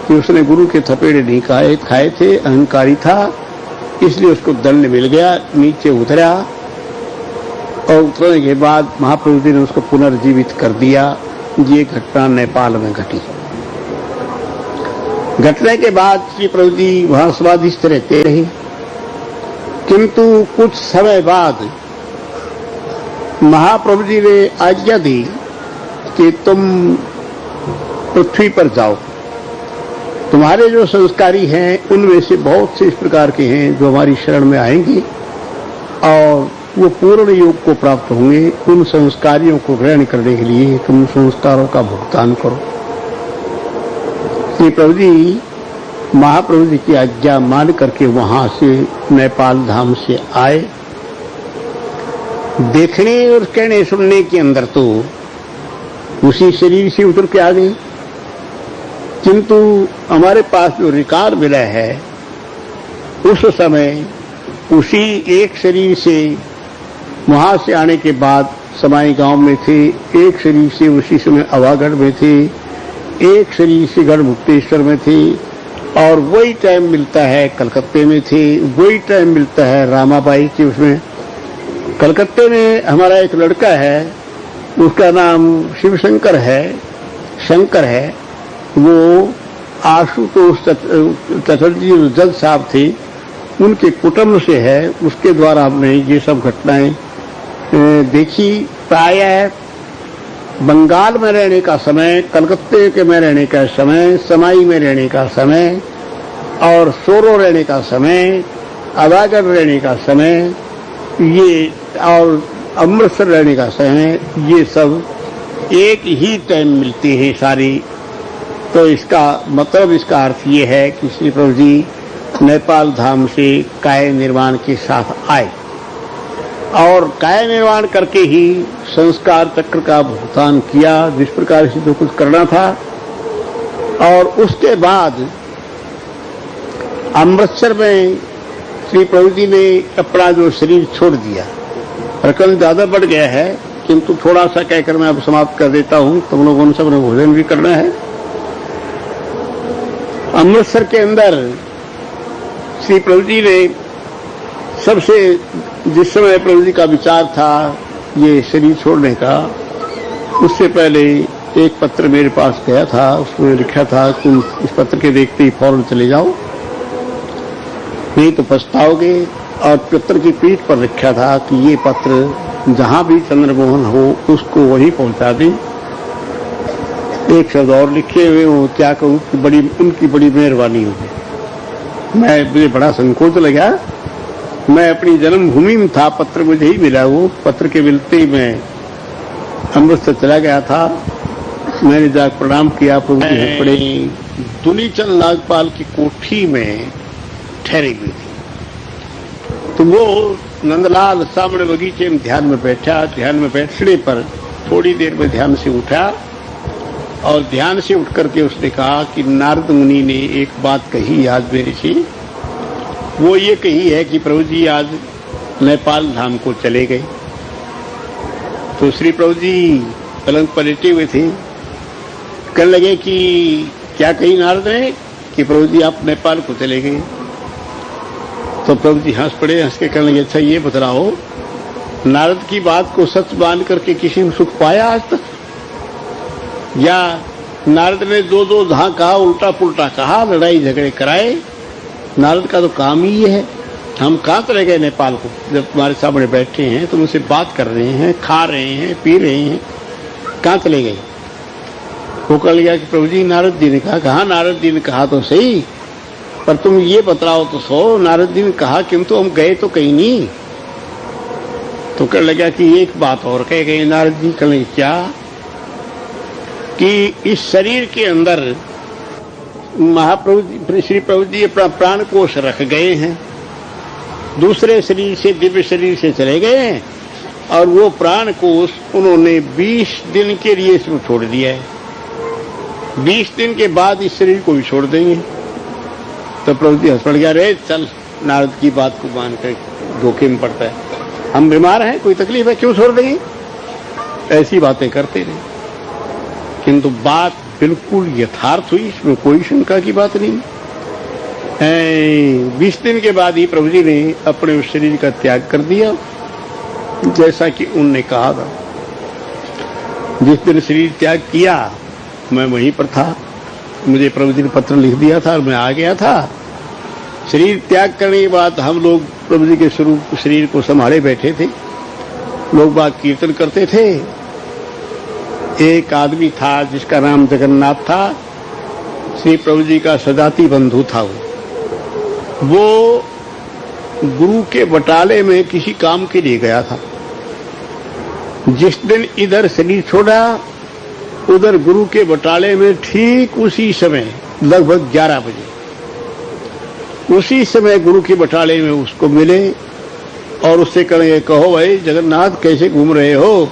कि उसने गुरु के थपेड़े नहीं खाए थे, अहंकारी था, इसलिए उसको दंड मिल गया, नीचे उतरा और उतरने के बाद महाप्रभु जी ने उसको पुनर्जीवित कर दिया। ये घटना नेपाल में घटी। घटने के बाद श्री प्रभु जी वहां समाधिस्थ रहते रहे, किंतु कुछ समय बाद महाप्रभु जी ने आज्ञा दी कि तुम पृथ्वी पर जाओ, तुम्हारे जो संस्कारी हैं उनमें से बहुत से इस प्रकार के हैं जो हमारी शरण में आएंगे और वो पूर्ण योग को प्राप्त होंगे। उन संस्कारियों को ग्रहण करने के लिए तुम संस्कारों का भुगतान करो। श्री प्रभु जी महाप्रभु जी की आज्ञा मान करके वहां से नेपाल धाम से आए। देखने और कहने सुनने के अंदर तो उसी शरीर से उतर के आ गए, किंतु हमारे पास जो रिकॉर्ड मिला है उस समय उसी एक शरीर से वहां से आने के बाद समाई गांव में थे, एक शरीर से उसी समय अवागढ़ में थे, एक शरीर से गढ़मुक्तेश्वर में थे और वही टाइम मिलता है कलकत्ते में थे, वही टाइम मिलता है रामाबाई के उसमें। कलकत्ते में हमारा एक लड़का है, उसका नाम शिवशंकर है, शंकर है, वो आशुतोष चटर्जी जज साहब थे, उनके कुटुंब से है। उसके द्वारा हमने ये सब घटनाएं देखी। प्रायः बंगाल में रहने का समय, कलकत्ते के में रहने का समय, समाई में रहने का समय और सोरो रहने का समय, अवागढ़ रहने का समय, ये और अमृतसर रहने का समय, ये सब एक ही टाइम मिलती है सारी। तो इसका मतलब, इसका अर्थ ये है कि श्री प्रभु जी नेपाल धाम से काया निर्माण के साथ आए और काया निर्माण करके ही संस्कार चक्र का भुगतान किया जिस प्रकार से जो कुछ करना था। और उसके बाद अमृतसर में श्री प्रभु जी ने अपना जो शरीर छोड़ दिया। रकम ज्यादा बढ़ गया है, किंतु थोड़ा सा कहकर मैं अब समाप्त कर देता हूं। तुम लोगों ने सबने भोजन भी करना है। अमृतसर के अंदर श्री प्रभु जी ने सबसे, जिस समय प्रभु जी का विचार था ये शरीर छोड़ने का, उससे पहले एक पत्र मेरे पास गया था, उसमें लिखा था कि इस पत्र के देखते ही फौरन चले जाओ, नहीं तो पछताओगे। और पत्र की पीठ पर लिखा था कि ये पत्र जहां भी चंद्रमोहन हो उसको वहीं पहुंचा दें। एक शब्द और लिखे हुए हो, क्या कहूँ कि उनकी बड़ी मेहरबानी होगी। मुझे बड़ा संकोच लगा। मैं अपनी जन्मभूमि में था, पत्र मुझे ही मिला। वो पत्र के मिलते ही मैं अमृतसर चला गया था। मैंने जाकर प्रणाम किया। बड़े दुनीचंद नागपाल की कोठी में ठहरी हुई थी। तो वो नंदलाल सामने बगीचे में ध्यान में बैठा। ध्यान में बैठने पर थोड़ी देर में ध्यान से उठा और ध्यान से उठ करके उसने कहा कि नारद मुनि ने एक बात कही आज मेरे से। वो ये कही है कि प्रभु जी आज नेपाल धाम को चले गए। तो श्री प्रभु जी पलंग पर लेटे हुए थे। कहने लगे कि क्या कही नारद ने कि प्रभु जी आप नेपाल को चले गए। तो प्रभु जी हंस पड़े। हंस के कहने लगे अच्छा ये बतलाओ, नारद की बात को सच मान करके किसी ने सुख पाया आज तक, या नारद ने दो जहां कहा उल्टा पुल्टा कहा, लड़ाई झगड़े कराए। नारद का तो काम ही ये है। हम कहां चले गए नेपाल को, जब तुम्हारे सामने बैठे हैं, तुम उनसे बात कर रहे हैं, खा रहे हैं, पी रहे हैं, कहां चले गए। वो कह लिया कि प्रभु जी नारद जी ने कहा नारद जी ने कहा तो सही, पर तुम ये बतलाओ तो सो, नारद जी ने कहा किंतु हम गए तो कहीं नहीं। तो कहने लगा कि एक बात और कह गए नारद जी। कहने क्या? कि इस शरीर के अंदर महाप्रभु श्री प्रभु जी अपना प्राण कोष रख गए हैं, दूसरे शरीर से दिव्य शरीर से चले गए हैं, और वो प्राण कोष उन्होंने 20 दिन के लिए इसमें छोड़ दिया है। 20 दिन के बाद इस शरीर को भी छोड़ देंगे। तो प्रभु जी हंस पड़ गया, रे चल नारद की बात को मान कर धोखे में पड़ता है, हम बीमार हैं, कोई तकलीफ है, क्यों छोड़ देंगे? ऐसी बातें करते रहे, किंतु बात बिल्कुल यथार्थ हुई, इसमें कोई शंका की बात नहीं। 20 दिन के बाद ही प्रभु जी ने अपने उस शरीर का त्याग कर दिया, जैसा कि उनने कहा था। जिस दिन शरीर त्याग किया मैं वहीं पर था, मुझे प्रभु जी ने पत्र लिख दिया था और मैं आ गया था। शरीर त्याग करने के बाद हम लोग प्रभु जी के स्वरूप शरीर को संभाले बैठे थे, लोग बात कीर्तन करते थे। एक आदमी था जिसका नाम जगन्नाथ था, श्री प्रभु जी का सजाती बंधु था। वो गुरु के बटाले में किसी काम के लिए गया था। जिस दिन इधर शरीर छोड़ा, उधर गुरु के बटाले में ठीक उसी समय लगभग 11 बजे उसी समय गुरु के बटाले में उसको मिले और उससे कहेंगे, कहो भाई जगन्नाथ कैसे घूम रहे हो?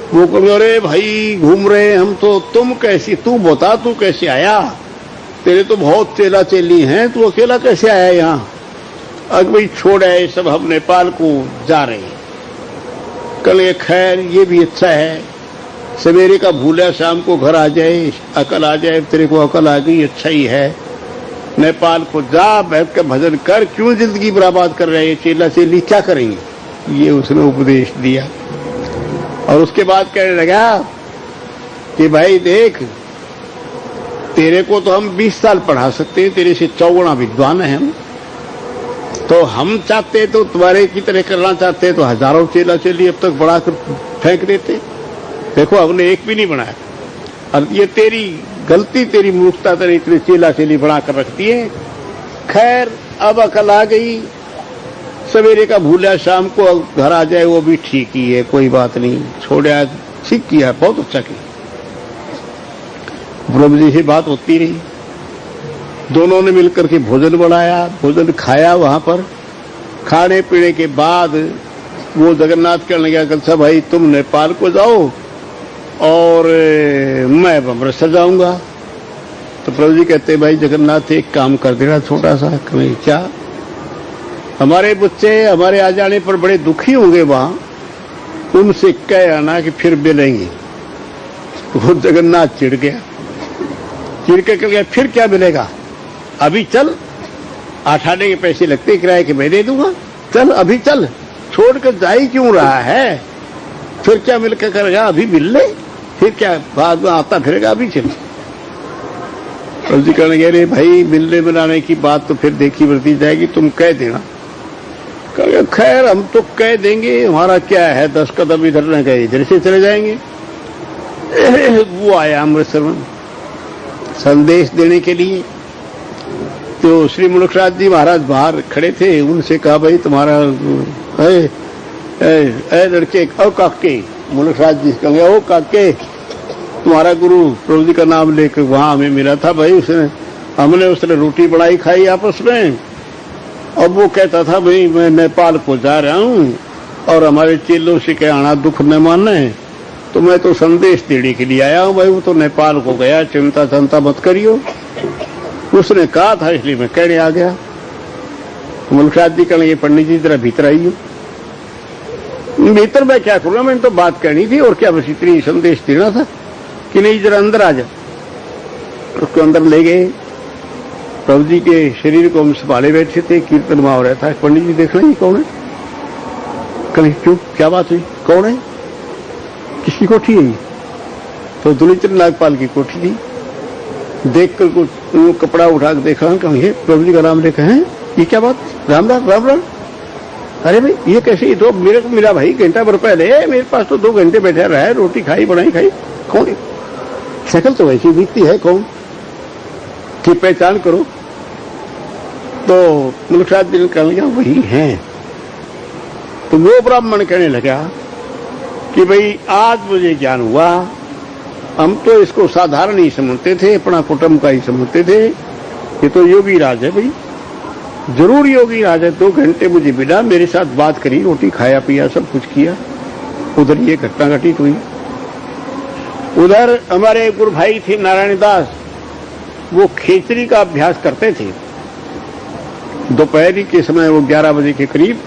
वो कहेंगे, अरे भाई घूम रहे हम तो, तुम कैसी, तू बता तू कैसे आया? तेरे तो बहुत चेला चेली हैं, तू अकेला कैसे आया यहाँ? अगर भाई छोड़ आए सब, हम नेपाल को जा रहे हैं। कल खैर ये भी अच्छा है, सवेरे का भूला शाम को घर आ जाए, अकल आ जाए, तेरे को अकल आ गई, अच्छा ही है। नेपाल को जा, बैठ कर भजन कर, क्यों जिंदगी बर्बाद कर रहे हैं? चेला चेली क्या करेंगे? ये उसने उपदेश दिया। और उसके बाद कहने लगा कि भाई देख, तेरे को तो हम 20 साल पढ़ा सकते हैं, तेरे से 4 विद्वान हैं हम, तो हम चाहते तो तुम्हारे की तरह करना चाहते तो हजारों चेला चेली अब तक बढ़ाकर फेंक देते। देखो हमने एक भी नहीं बनाया, और ये तेरी गलती, तेरी मूर्खता, तेरी इतने चेला चेली बढ़ाकर रखती है। खैर अब अकल आ गई, सवेरे का भूला शाम को घर आ जाए वो भी ठीक ही है, कोई बात नहीं, छोड़ा, ठीक किया, बहुत अच्छा किया। प्रभु जी से बात होती रही, दोनों ने मिलकर के भोजन बनाया, भोजन खाया। वहां पर खाने पीने के बाद वो जगन्नाथ कहने लगा, अच्छा भाई तुम नेपाल को जाओ और मैं अमृतसर जाऊंगा। तो प्रभु जी कहते, भाई जगन्नाथ एक काम कर देना छोटा सा। क्या? हमारे बच्चे हमारे आ जाने पर बड़े दुखी होंगे वहां, उनसे कह आना कि फिर मिलेंगे। वो जगन्नाथ चिढ़ गया, चिढ़ के कह गया, फिर क्या मिलेगा? अभी चल, 8 आने के पैसे लगते किराए के मैं दे दूंगा, चल अभी चल, छोड़ कर जा ही क्यों रहा है? फिर क्या मिलकर करेगा? अभी मिल ले, फिर क्या बाद में आता फिरेगा, अभी चल। प्रभु जी कहने गए, रे भाई मिलने मिलाने की बात तो फिर देखी बढ़ती जाएगी, तुम कह देना। कहेगा खैर हम तो कह देंगे, हमारा क्या है, 10 कदम इधर न गए इधर से चले जाएंगे। वो आया अमृतसर में संदेश देने के लिए, तो श्री मुलकराज जी महाराज बाहर खड़े थे, उनसे कहा, भाई तुम्हारा लड़के, ओ काके, मुलकराज जी कहेंगे, ओ काके, तुम्हारा गुरु प्रभु जी का नाम लेकर वहां हमें मिला था भाई, हमने उसने रोटी बनाई खाई आपस में, अब वो कहता था भाई मैं नेपाल को जा रहा हूँ और हमारे चेलों से क्या आना दुख न माने, तो मैं तो संदेश देने के लिए आया हूँ भाई, वो तो नेपाल को गया, चिंता मत करियो। उसने कहा था इसलिए मैं कहने आ गया। मुलकराज जी कहेंगे, पंडित जी जरा भीतर आइयो। भीतर मैं क्या करूंगा, मैंने तो बात करनी थी और क्या, बस इतनी संदेश देना था कि नहीं, जरा अंदर आ जा। उसको अंदर ले गए। प्रभु जी के शरीर को हम संभाले बैठे थे, कीर्तन वहां हो रहा था। पंडित जी देख लेंगे कौन है? कहीं क्यों, क्या बात हुई, कौन है, किसकी कोठी है ये? तो दुलीचंद नागपाल की कोठी थी। देखकर वो कपड़ा उठा के देखा, कहेंगे प्रभु जी का नाम लेकर, हैं ये क्या बात, राम राम राम राम। अरे भाई ये कैसे, ये तो मेरे को मिला भाई घंटा भर पहले, मेरे पास तो 2 घंटे बैठा रहा है, रोटी खाई बनाई खाई, कौन है? शक्ल तो वैसी दिखती है, कौन की पहचान करो। तो मुल्क साहब जी ने कहने लगा वही हैं। तो वो ब्राह्मण कहने लगा कि भाई आज मुझे ज्ञान हुआ, हम तो इसको साधारण ही समझते थे, अपना कुटुंब का ही समझते थे, ये तो योगी राज है भाई, जरूर योगी राज है। 2 घंटे मुझे बिना मेरे साथ बात करी, रोटी खाया पिया सब कुछ किया। उधर ये घटना घटित हुई। उधर हमारे गुरु भाई थे नारायण दास, वो खेचरी का अभ्यास करते थे। दोपहरी के समय वो 11 बजे के करीब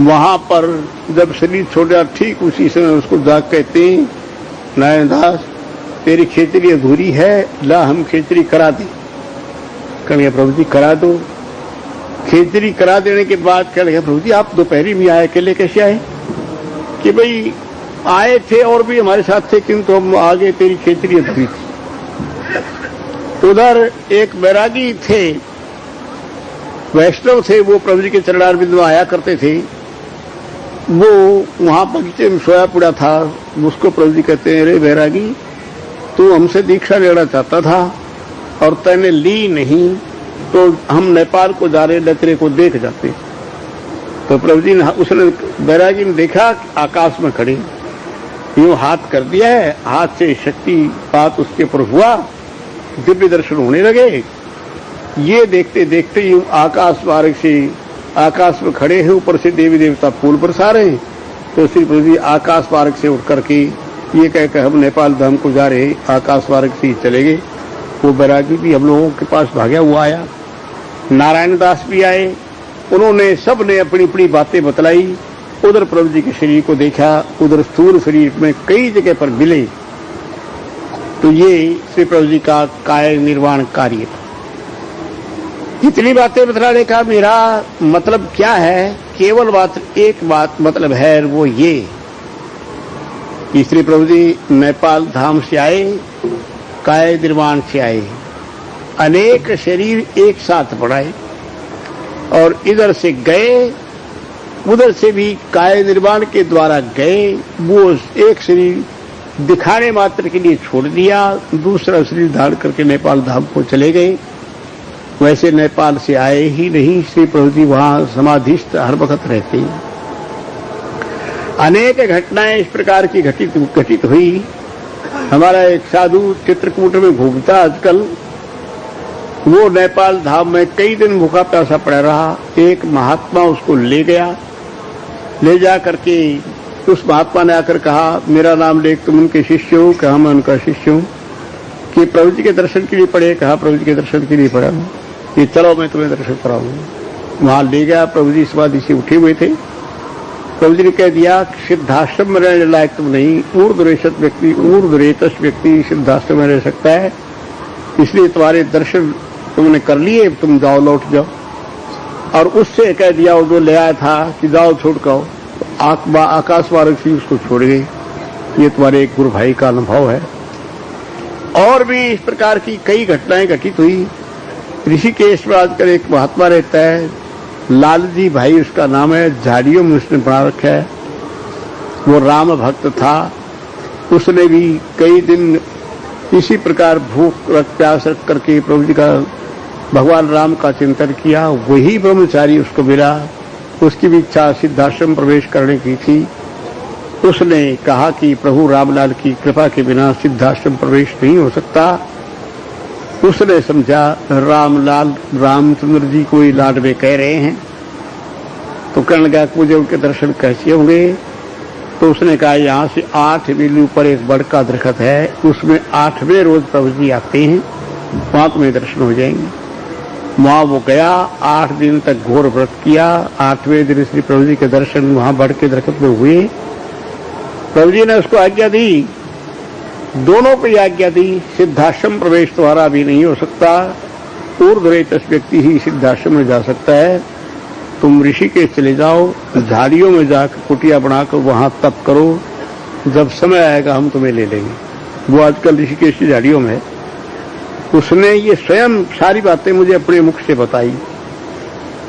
वहां पर जब शरीर छोड़ गया, ठीक उसी समय उसको जाग कहते हैं, नारायण दास तेरी खेचरी अधूरी है, ला हम खेचरी करा दें। कहेंगे प्रभु जी करा दो। खेचरी करा देने के बाद कह लगे प्रभु जी आप दोपहरी में आए, अकेले कैसे आए? कि भाई आए थे और भी हमारे साथ थे, किंतु हम आगे तेरी खेचरी अधूरी थी। उधर एक बैरागी थे, वैष्णव थे, वो प्रभु जी के चरणारविंद में आया करते थे। वो वहां बगीचे में सोया पड़ा था। उसको प्रभु जी कहते हैं, अरे बैरागी तू हमसे दीक्षा लेना चाहता था और तैने ली नहीं, तो हम नेपाल को जा रहे, तेरे को देख जाते। तो प्रभु जी ने, उसने बैरागी ने देखा आकाश में खड़े, यूं हाथ कर दिया है, हाथ से शक्तिपात उसके ऊपर हुआ, दिव्य दर्शन होने लगे। ये देखते देखते यूं आकाश मार्ग से आकाश में खड़े हैं, ऊपर से देवी देवता फूल बरसा रहे हैं। तो श्री प्रभु जी आकाश मार्ग से उठ करके ये कहकर हम नेपाल धाम को जा रहे, आकाश मार्ग से चले गए। वो बैरागी भी हम लोगों के पास भागा हुआ आया। नारायण दास भी आए, उन्होंने सबने अपनी अपनी बातें बतलाई। उधर प्रभु जी के शरीर को देखा, उधर स्थूल शरीर में कई जगह पर मिले। तो ये श्री प्रभु जी का काय निर्वाण कार्य था। इतनी बातें बतलाने का मेरा मतलब क्या है? केवल मात्र एक बात मतलब है, वो ये कि श्री प्रभु जी नेपाल धाम से आए, काय निर्वाण से आए, अनेक शरीर एक साथ बढ़ाए और इधर से गए, उधर से भी काय निर्वाण के द्वारा गए। वो एक शरीर दिखाने मात्र के लिए छोड़ दिया, दूसरा शरीर धारण करके नेपाल धाम को चले गए। वैसे नेपाल से आए ही नहीं, श्री प्रभु जी वहां समाधिस्थ हर वक्त रहते हैं। अनेक घटनाएं इस प्रकार की घटित हुई। हमारा एक साधु चित्रकूट में घूमता आजकल, वो नेपाल धाम में कई दिन भूखा प्यासा पड़ा रहा। एक महात्मा उसको ले गया, ले जा करके उस महात्मा ने आकर कहा, मेरा नाम लेकर तुम उनके शिष्य हो? कहा मैं उनका शिष्य हूं। कि प्रभु जी के दर्शन के लिए पड़े? कहा प्रभु जी के दर्शन के लिए पड़ा। ये चलो मैं तुम्हें दर्शन कराऊंगा। वहां ले गया। प्रभु जी समाधि से उठे हुए थे। प्रभु जी ने कह दिया सिद्धाश्रम में रहने लायक तुम नहीं, ऊर्ध्वरेतस व्यक्ति सिद्धाश्रम में रह सकता है, इसलिए तुम्हारे दर्शन तुमने कर लिए, तुम जाओ, लौट जाओ। और उससे कह दिया जो ले आया था कि जाओ छोड़ कर, आकाश मार्ग से उसको छोड़ गए। ये तुम्हारे एक गुरु भाई का अनुभव है। और भी इस प्रकार की कई घटनाएं घटित हुई। ऋषिकेश में आजकल एक महात्मा रहता है, लालजी भाई उसका नाम है, झाड़ियों में उसने बना रखा है। वो राम भक्त था। उसने भी कई दिन इसी प्रकार भूख रख प्यास रख करके प्रभु जी का, भगवान राम का चिंतन किया। वही ब्रह्मचारी उसको मिला। उसकी भी इच्छा सिद्धाश्रम प्रवेश करने की थी। उसने कहा कि प्रभु रामलाल की कृपा के बिना सिद्धाश्रम प्रवेश नहीं हो सकता। उसने समझा रामलाल रामचंद्र जी को ही लाड में कह रहे हैं, तो कहने लगा मुझे उनके दर्शन कैसे होंगे? तो उसने कहा यहाँ से 8 मील ऊपर एक बड़ का दरख्त है, उसमें 8वें रोज प्रभु जी आते हैं, वहां तुम्हें दर्शन हो जाएंगे। वहां वो गया, 8 दिन तक घोर व्रत किया। 8वें दिन श्री प्रभु जी के दर्शन वहां बड़ के दरख्त में हुए। प्रभु जी ने उसको आज्ञा दी, दोनों को आज्ञा दी, सिद्धाश्रम प्रवेश तुम्हारा भी नहीं हो सकता, ऊर्ध्वरेतस व्यक्ति ही सिद्धाश्रम में जा सकता है। तुम ऋषिकेश चले जाओ, झाड़ियों में जाकर कुटिया बनाकर वहां तप करो, जब समय आएगा हम तुम्हें ले लेंगे। वो आजकल ऋषिकेश की झाड़ियों में। उसने ये स्वयं सारी बातें मुझे अपने मुख से बताई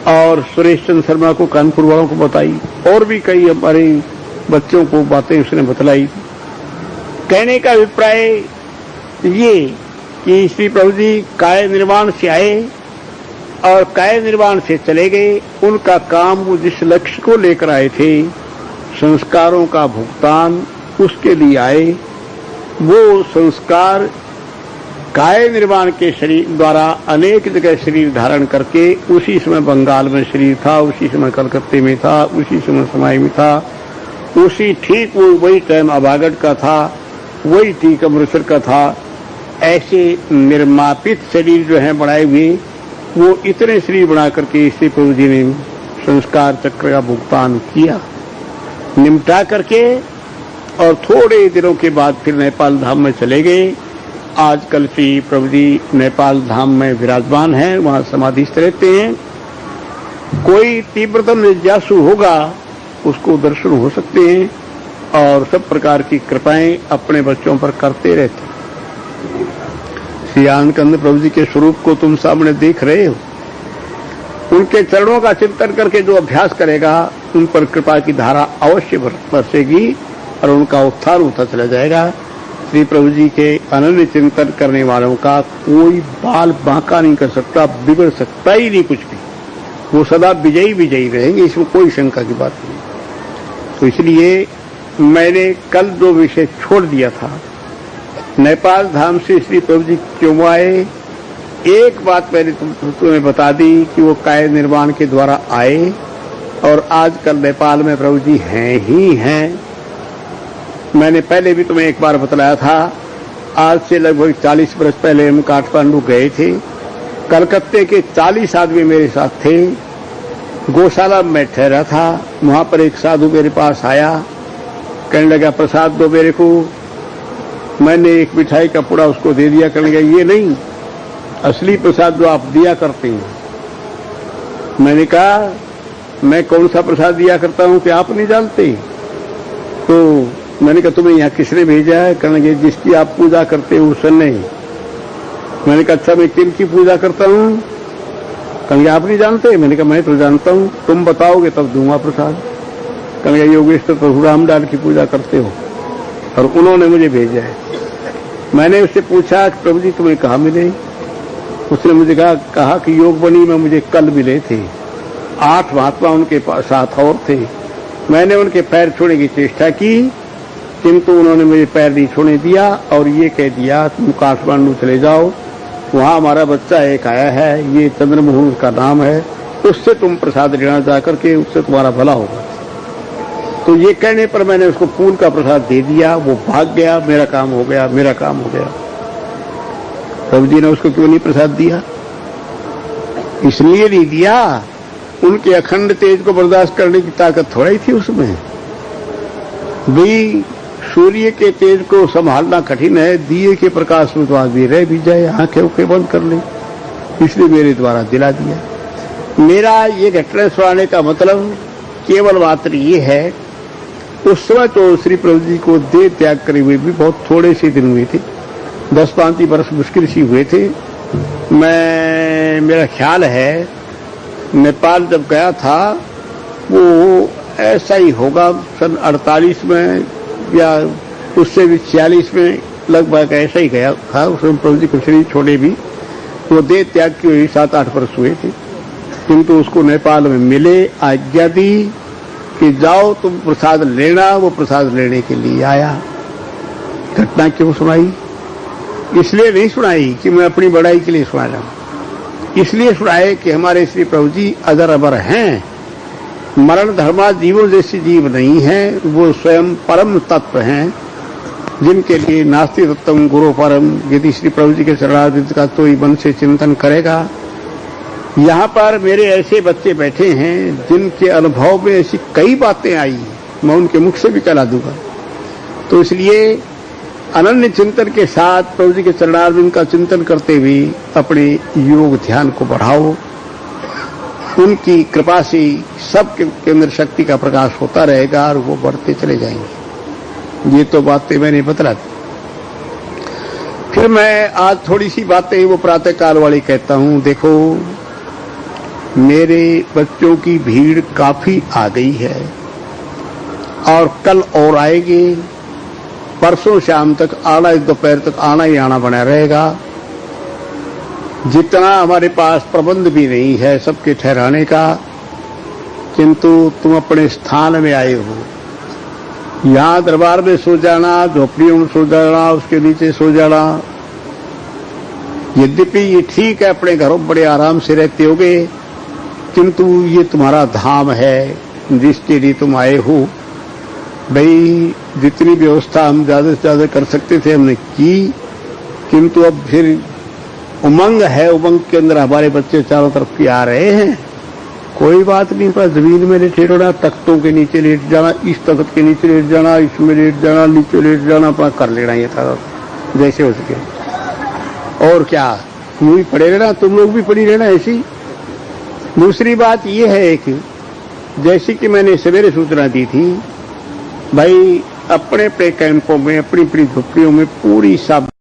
और सुरेश चंद्र शर्मा को, कानपुर वालों को बताई, और भी कई हमारे बच्चों को बातें उसने बतलाई। कहने का अभिप्राय ये कि श्री प्रभु जी काय निर्वाण से आए और काय निर्वाण से चले गए। उनका काम वो जिस लक्ष्य को लेकर आए थे, संस्कारों का भुगतान, उसके लिए आए। वो संस्कार काय निर्वाण के शरीर द्वारा अनेक जगह शरीर धारण करके, उसी समय बंगाल में शरीर था, उसी समय कलकत्ते में था, उसी समय समाई में था, उसी ठीक वो वही टाइम अभागढ़ का था, वही ठीक अमृतसर का था। ऐसे निर्मापित शरीर जो है बनाए हुए, वो इतने शरीर बना करके श्री प्रभु जी ने संस्कार चक्र का भुगतान किया, निपटा करके, और थोड़े दिनों के बाद फिर नेपाल धाम में चले गए। आजकल श्री प्रभु जी नेपाल धाम में विराजमान हैं, वहां समाधिस्थ रहते हैं। कोई तीव्रतम जिज्ञासु होगा उसको दर्शन हो सकते हैं, और सब प्रकार की कृपाएं अपने बच्चों पर करते रहते हैं। श्री आनंद प्रभु जी के स्वरूप को तुम सामने देख रहे हो। उनके चरणों का चिंतन करके जो अभ्यास करेगा, उन पर कृपा की धारा अवश्य बरसेगी और उनका उत्थान होता चला जाएगा। श्री प्रभु जी के अनन्य चिंतन करने वालों का कोई बाल बांका नहीं कर सकता, बिगड़ सकता ही नहीं कुछ भी। वो सदा विजयी विजयी रहेंगे, इसमें कोई शंका की बात नहीं। तो इसलिए मैंने कल जो विषय छोड़ दिया था, नेपाल धाम से श्री प्रभु जी क्यों आए, एक बात मैंने तुम्हें बता दी कि वो काय निर्वाण के द्वारा आए, और आजकल नेपाल में प्रभु जी हैं ही हैं। मैंने पहले भी तुम्हें एक बार बतलाया था, आज से लगभग 40 वर्ष पहले हम काठमांडू गए थे। कलकत्ते के 40 आदमी मेरे साथ थे। गौशाला में ठहरा था, वहां पर एक साधु मेरे पास आया, कहने लगा प्रसाद दो मेरे को। मैंने एक मिठाई का पुड़ा उसको दे दिया, कहने लगा ये नहीं, असली प्रसाद जो आप दिया करते हैं। मैंने कहा मैं कौन सा प्रसाद दिया करता हूं कि आप नहीं जानते? तो मैंने कहा तुम्हें यहाँ किसने भेजा है? कहने लगे जिसकी आप पूजा करते हो उसने। मैंने कहा अच्छा मैं किन की पूजा करता हूँ? कहने लगे आप नहीं जानते? मैंने कहा मैं तो जानता हूँ, तुम बताओगे तब दूंगा प्रसाद। कहने लगे योगेश्वर प्रभु रामलाल की पूजा करते हो और उन्होंने मुझे भेजा है। मैंने उससे पूछा कि प्रभु जी तुम्हें कहाँ मिले? उसने मुझे कहा कि योगबनी में मुझे कल मिले थे, 8 महात्मा उनके साथ और थे। मैंने उनके पैर छूने की चेष्टा की, किंतु उन्होंने मुझे पैर नहीं छूने दिया और ये कह दिया तुम काठमांडू चले जाओ, वहां हमारा बच्चा एक आया है, ये चंद्रमोहन का नाम है, उससे तुम प्रसाद लेना जाकर के, उससे तुम्हारा भला होगा। तो ये कहने पर मैंने उसको फूल का प्रसाद दे दिया, वो भाग गया, मेरा काम हो गया, मेरा काम हो गया। प्रभु जी ने उसको क्यों नहीं प्रसाद दिया? इसलिए नहीं दिया, उनके अखंड तेज को बर्दाश्त करने की ताकत थोड़ी थी उसमें। भाई सूर्य के तेज को संभालना कठिन है, दिए के प्रकाश में तो आदमी रह भी जाए, आंखें उखे बंद कर ले, इसलिए मेरे द्वारा दिला दिया। मेरा ये घटना सुनाने का मतलब केवल मात्र ये है, उस समय तो श्री प्रभु जी को देह त्याग करे हुए भी बहुत थोड़े से दिन हुए थे, 10-15 वर्ष मुश्किल से हुए थे। मेरा ख्याल है नेपाल जब गया था वो ऐसा ही होगा सन 48 में या उससे भी 46 में लगभग ऐसा ही गया था। उसमें प्रभु जी कुछ नहीं छोड़े भी, वो देह त्याग की हुई 7-8 वर्ष हुए थे, किंतु उसको नेपाल में मिले, आज्ञा दी कि जाओ तुम प्रसाद लेना। वो प्रसाद लेने के लिए आया। घटना क्यों सुनाई? इसलिए नहीं सुनाई कि मैं अपनी बड़ाई के लिए सुना रहा हूं, इसलिए सुनाए कि हमारे श्री प्रभु जी अजर अमर हैं, मरण धर्मा जीवों जैसे जीव नहीं है, वो स्वयं परम तत्व हैं, जिनके लिए नास्ति तत्वम गुरु परम। यदि श्री प्रभु जी के शरणागत का तो ही मन से चिंतन करेगा। यहाँ पर मेरे ऐसे बच्चे बैठे हैं जिनके अनुभव में ऐसी कई बातें आई, मैं उनके मुख से भी कहला दूंगा। तो इसलिए अनन्य चिंतन के साथ प्रभु जी के चरणारविंद का चिंतन करते हुए अपने योग ध्यान को बढ़ाओ। उनकी कृपा से सबके अंदर शक्ति का प्रकाश होता रहेगा और वो बढ़ते चले जाएंगे। ये तो बातें मैंने बतला दी। फिर मैं आज थोड़ी सी बातें वो प्रातः काल वाली कहता हूं। देखो, मेरे बच्चों की भीड़ काफी आ गई है और कल और आएगी। परसों शाम तक आना, दोपहर तक आना ही आना बना रहेगा। जितना हमारे पास प्रबंध भी नहीं है सबके ठहराने का, किंतु तुम अपने स्थान में आए हो। यहां दरबार में सो जाना, झोपड़ियों में सो जाना, उसके नीचे सो जाना, यद्यपि ये ठीक है, अपने घरों बड़े आराम से रहते होगे, किंतु ये तुम्हारा धाम है जिसके लिए तुम आए हो। भाई जितनी व्यवस्था हम ज्यादा से ज्यादा कर सकते थे हमने की, किंतु अब फिर उमंग है, उमंग के अंदर हमारे बच्चे चारों तरफ की आ रहे हैं। कोई बात नहीं, पर जमीन में लेटे रहना, तख्तों के नीचे लेट जाना, इस तख्त के नीचे लेट जाना, इसमें लेट जाना, नीचे लेट जाना, अपना कर लेना ये था जैसे हो सके। और क्या, यूं ही पड़े रहना, तुम लोग भी पड़ी रहना ऐसी। दूसरी बात यह है कि जैसे कि मैंने सवेरे सूचना दी थी, भाई अपने अपने कैंपों में, अपनी अपनी झुप्पियों में पूरी सावधानी